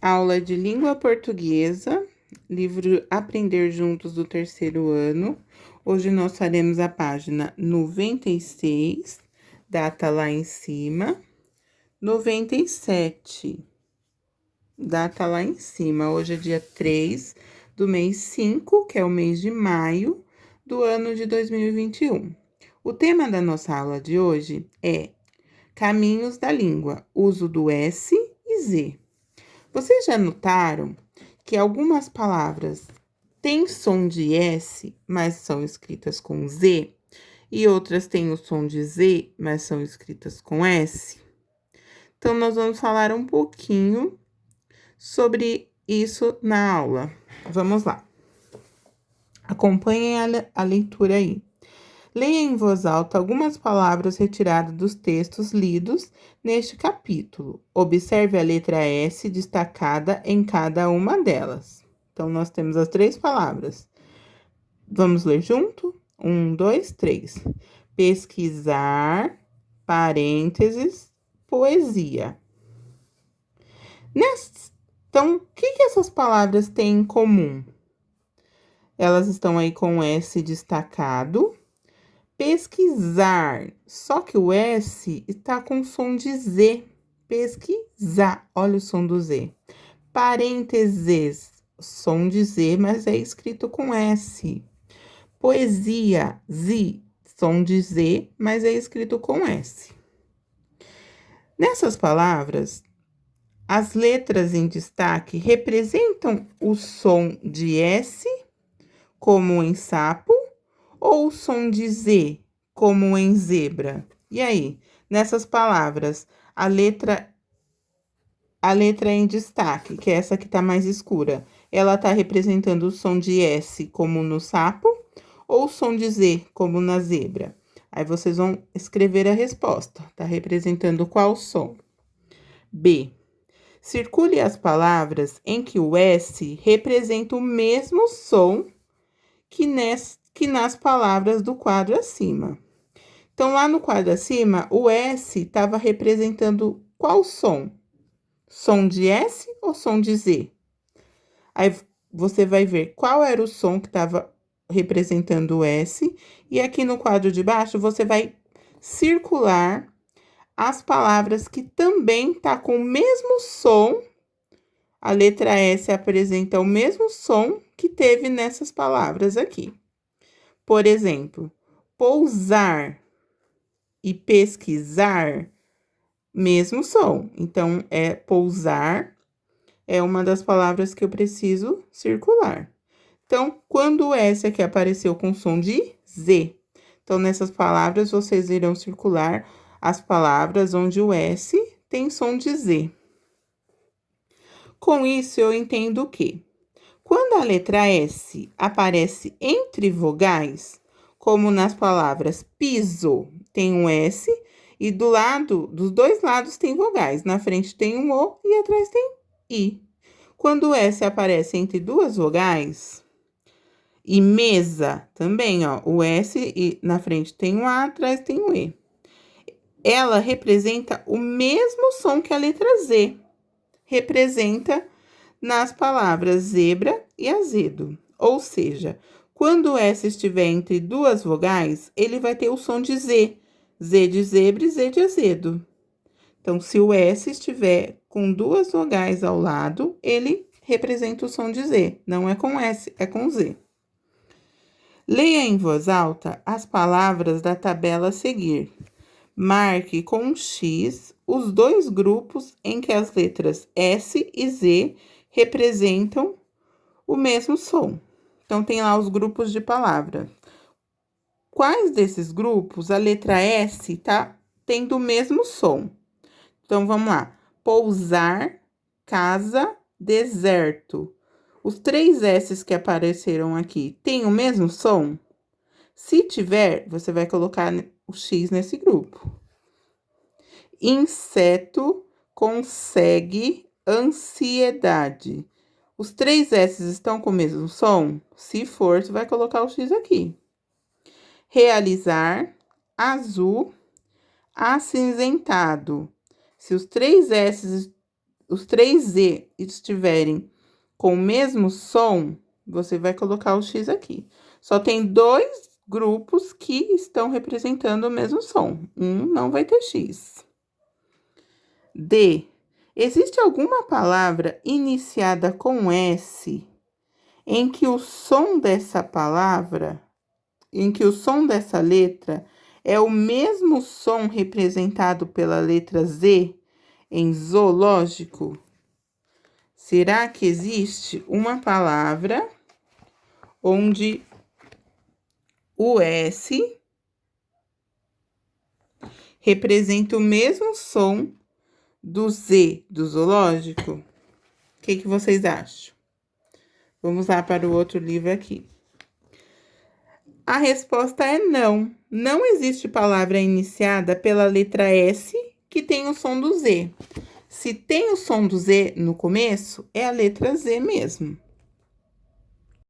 Aula de Língua Portuguesa, livro Aprender Juntos do terceiro ano. Hoje nós faremos a página 96, data lá em cima. 97, data lá em cima. Hoje é dia 3 do mês 5, que é o mês de maio do ano de 2021. O tema da nossa aula de hoje é Caminhos da Língua, uso do S e Z. Vocês já notaram que algumas palavras têm som de S, mas são escritas com Z, e outras têm o som de Z, mas são escritas com S? Então, nós vamos falar um pouquinho sobre isso na aula. Vamos lá. Acompanhem a leitura aí. Leia em voz alta algumas palavras retiradas dos textos lidos neste capítulo. Observe a letra S destacada em cada uma delas. Então, nós temos as 3 palavras. Vamos ler junto? 1, 2, 3. Pesquisar, parênteses, poesia. Então, o que essas palavras têm em comum? Elas estão aí com o S destacado. Pesquisar, só que o S está com som de Z. Pesquisar, olha o som do Z. Parênteses, som de Z, mas é escrito com S. Poesia, Z, som de Z, mas é escrito com S. Nessas palavras, as letras em destaque representam o som de S, como em sapo, ou o som de Z, como em zebra? E aí, nessas palavras, a letra em destaque, que é essa que tá mais escura, ela tá representando o som de S, como no sapo, ou o som de Z, como na zebra? Aí vocês vão escrever a resposta. Tá representando qual som? B. Circule as palavras em que o S representa o mesmo som que nas palavras do quadro acima. Então, lá no quadro acima, o S estava representando qual som? Som de S ou som de Z? Aí, você vai ver qual era o som que estava representando o S. E aqui no quadro de baixo, você vai circular as palavras que também tá com o mesmo som. A letra S apresenta o mesmo som que teve nessas palavras aqui. Por exemplo, pousar e pesquisar, mesmo som. Então, pousar é uma das palavras que eu preciso circular. Então, quando o S aqui apareceu com som de Z. Então, nessas palavras, vocês irão circular as palavras onde o S tem som de Z. Com isso, eu entendo que quando a letra S aparece entre vogais, como nas palavras piso, tem um S, e dos dois lados tem vogais. Na frente tem um O e atrás tem I. Quando o S aparece entre duas vogais, e mesa também, ó, o S e na frente tem um A, atrás tem um E. Ela representa o mesmo som que a letra Z representa nas palavras zebra e azedo. Ou seja, quando o S estiver entre duas vogais, ele vai ter o som de Z. Z de zebra e Z de azedo. Então, se o S estiver com duas vogais ao lado, ele representa o som de Z. Não é com S, é com Z. Leia em voz alta as palavras da tabela a seguir. Marque com um X os dois grupos em que as letras S e Z representam o mesmo som. Então, tem lá os grupos de palavra. Quais desses grupos a letra S tá tendo o mesmo som? Então, vamos lá. Pousar, casa, deserto. Os 3 S's que apareceram aqui têm o mesmo som? Se tiver, você vai colocar o X nesse grupo. Inseto, consegue, ansiedade. Os 3 S's estão com o mesmo som? Se for, você vai colocar o X aqui. Realizar, azul, acinzentado. Se os 3 S's os três Z estiverem com o mesmo som, você vai colocar o X aqui. Só tem dois grupos que estão representando o mesmo som. Um não vai ter X. D. Existe alguma palavra iniciada com S em que o som dessa palavra, em que o som dessa letra é o mesmo som representado pela letra Z em zoológico? Será que existe uma palavra onde o S representa o mesmo som do Z do zoológico? O que vocês acham? Vamos lá para o outro livro aqui. A resposta é não. Não existe palavra iniciada pela letra S que tem o som do Z. Se tem o som do Z no começo, é a letra Z mesmo.